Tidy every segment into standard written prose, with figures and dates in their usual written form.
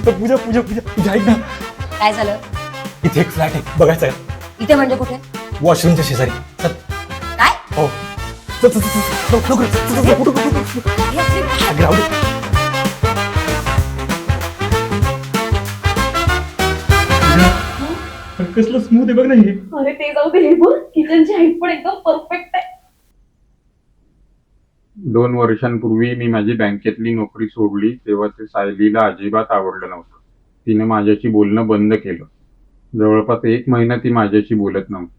पूजा पूजा पूजा पूजा ऐक ना, काय झालं? इथे एक फ्लॅट आहे, बघायचा आहे. इथे म्हणजे कुठे? वॉशरूमच्या शेजारी. चल. काय? हो. चल चल चल चल, लवकर, चल, चल, चल, कुठं, कुठं, कुठं. अगं, राहू दे. पूजा, कसलं स्मूथ आहे बघ ना हे. अरे ते जाऊ दे, हे बघ किचनची हाईट पण एकदम परफेक्ट आहे. 2 वर्षांपूर्वी मी माझी बँकेतली नोकरी सोडली तेव्हा ते सायलीला अजिबात आवडलं नव्हतं. तिने माझ्याशी बोलणं बंद केलं. जवळपास 1 महिना ती माझ्याशी बोलत नव्हती.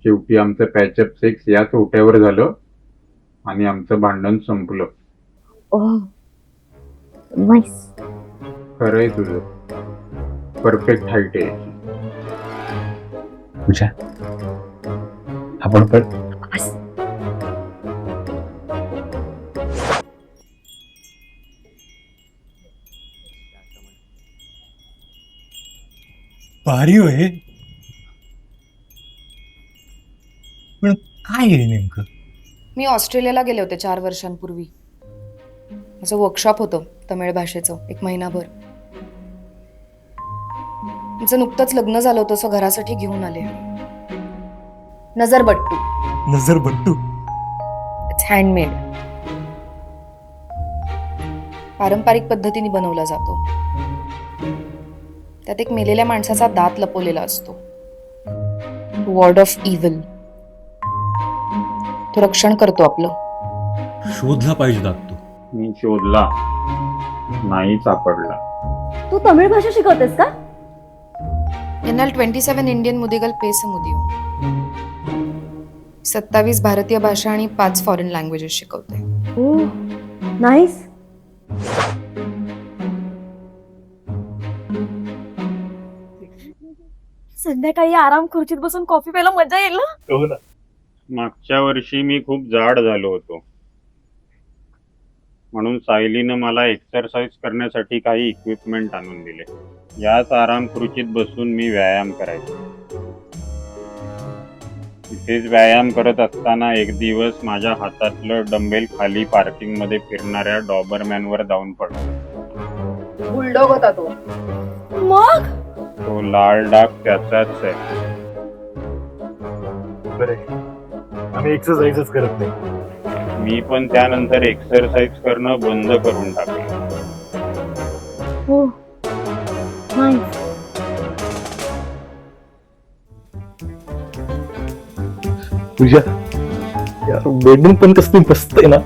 शेवटी आमचं पॅचअप सेक्स या चोट्यावर झालं आणि आमचं भांडण संपलं. ओह नाईस. खरंय तुझं, परफेक्ट हाईट आहे. पूजा, आपण पण भारी होय. पण काय आहे नेमकं? मी ऑस्ट्रेलियाला गेले होते 4 वर्षांपूर्वी. माझं वर्कशॉप होतं तमिळ भाषेचं 1 महिनाभर. तिचं नुकतंच लग्न झालं होतं, असं घरासाठी घेऊन आले. नजरबट्टू. नजरबट्टू? It's handmade. पारंपरिक पद्धतीने बनवला जातो. त्यात एक मेलेल्या माणसाचा दात लपवलेला असतो. Ward off evil. तो रक्षण करतो आपलं. शोधला पाहिजे दात तू. मी शोधला, नाही सापडला. तू तमिळ भाषा शिकवतेस का? एनएल 27 इंडियन मुदिगल पेस मुदियो. 27 भारतीय भाषा आणि 5 फॉरेन लँग्वेजेस शिकवते. ओह नाईस. संध्याकाळी आराम खुर्चीत बसून कॉफी प्यायला मजा येईल ना. हो ना. मागच्या वर्षी मी खूप जाड झालो होतो, म्हणून सायलीनं मला एक्सरसाइज करण्यासाठी काही इक्विपमेंट आणून दिले. याच आराम खुर्चीत बसून मी व्यायाम करायचो. तिथेच व्यायाम करत असताना एक दिवस माझ्या हातातलं डंबेल खाली पार्किंग मध्ये फिरणाऱ्या डॉबरमॅनवर जाऊन पडलं. बुलडॉग होता तो. मग तो लाल डाग त्याचाच आहे. बरं, आम्ही एक्सरसाइजच करत नाही. मी पण त्यानंतर एक्सरसाइज करणं बंद करून टाकलं. हो नाईस. पूजा, यार बेडरूम पण कसली मस्त आहे ना.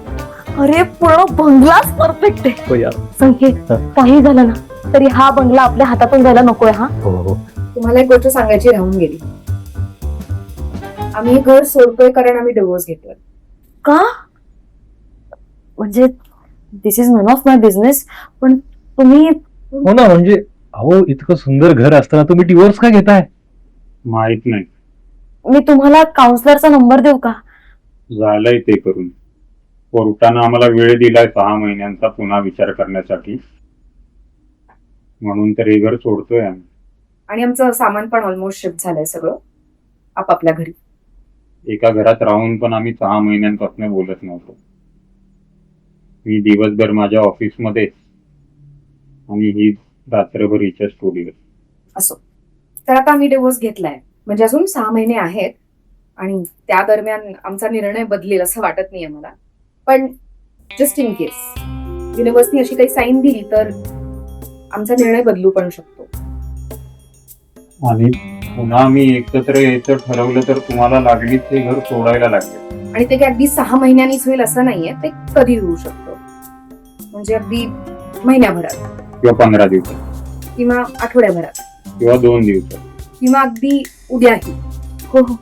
अरे पूर्ण बंगलाच परफेक्ट आहे. हो यार. संकेत, हा. काही झालं ना तरी हा बंगला आपल्या हातातून जायला नकोय. हा हो हो. तुम्हाला एक गोष्ट सांगायची राहून गेली. आम्ही हे घर सोडतोय कारण आम्ही डिवोर्स घेतोय. का? म्हणजे this is none of my business. पण तुम्ही हो ना, म्हणजे अहो इतकं सुंदर घर असताना तुम्ही डिवोर्स का घेताय? माहित नाही, मी तुम्हाला काउन्सिलरचा नंबर देऊ का? झालंय ते करून. कोर्टानं आम्हाला वेळ दिलाय 6 महिन्यांचा पुन्हा विचार करण्यासाठी, म्हणून तर हे घर सोडतोय आम्ही. आणि आमचं सामान पण ऑलमोस्ट शिफ्ट झालंय सगळं आपापल्या घरी. एका घरात राहून पण आम्ही 6 महिन्यांपासून बोलत नव्हतो. मी दिवसभर माझ्या ऑफिसमध्ये आणि ही रात्रभर हिच्या स्टुडिओ. असो, तर आता आम्ही डिवोर्स घेतलाय, म्हणजे अजून 6 महिने आहेत आणि त्या दरम्यान आमचा निर्णय बदलेल असं वाटत नाहीये मला. पण जस्ट इन केस युनिव्हर्सनी अशी काही साईन दिली तर आमचा निर्णय बदलू पण शकतो. आणि पुन्हा आम्ही एकत्र यायचं ठरवलं तर तुम्हाला लागलीच हे घर सोडायला लागेल. आणि ते काही अगदी 6 महिन्यांनीच होईल असं नाहीये, ते कधी होऊ शकतं. म्हणजे अगदी महिन्याभरात किंवा 15 दिवसात किंवा आठवड्याभरात किंवा 2 दिवसात किंवा अगदी उद्याही. हो हो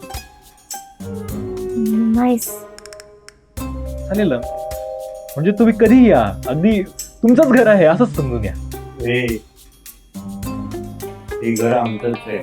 नाईस. चालेल ना, म्हणजे तुम्ही कधी या, अगदी तुमचंच घर आहे असंच समजून या. हे घर आमचंच आहे.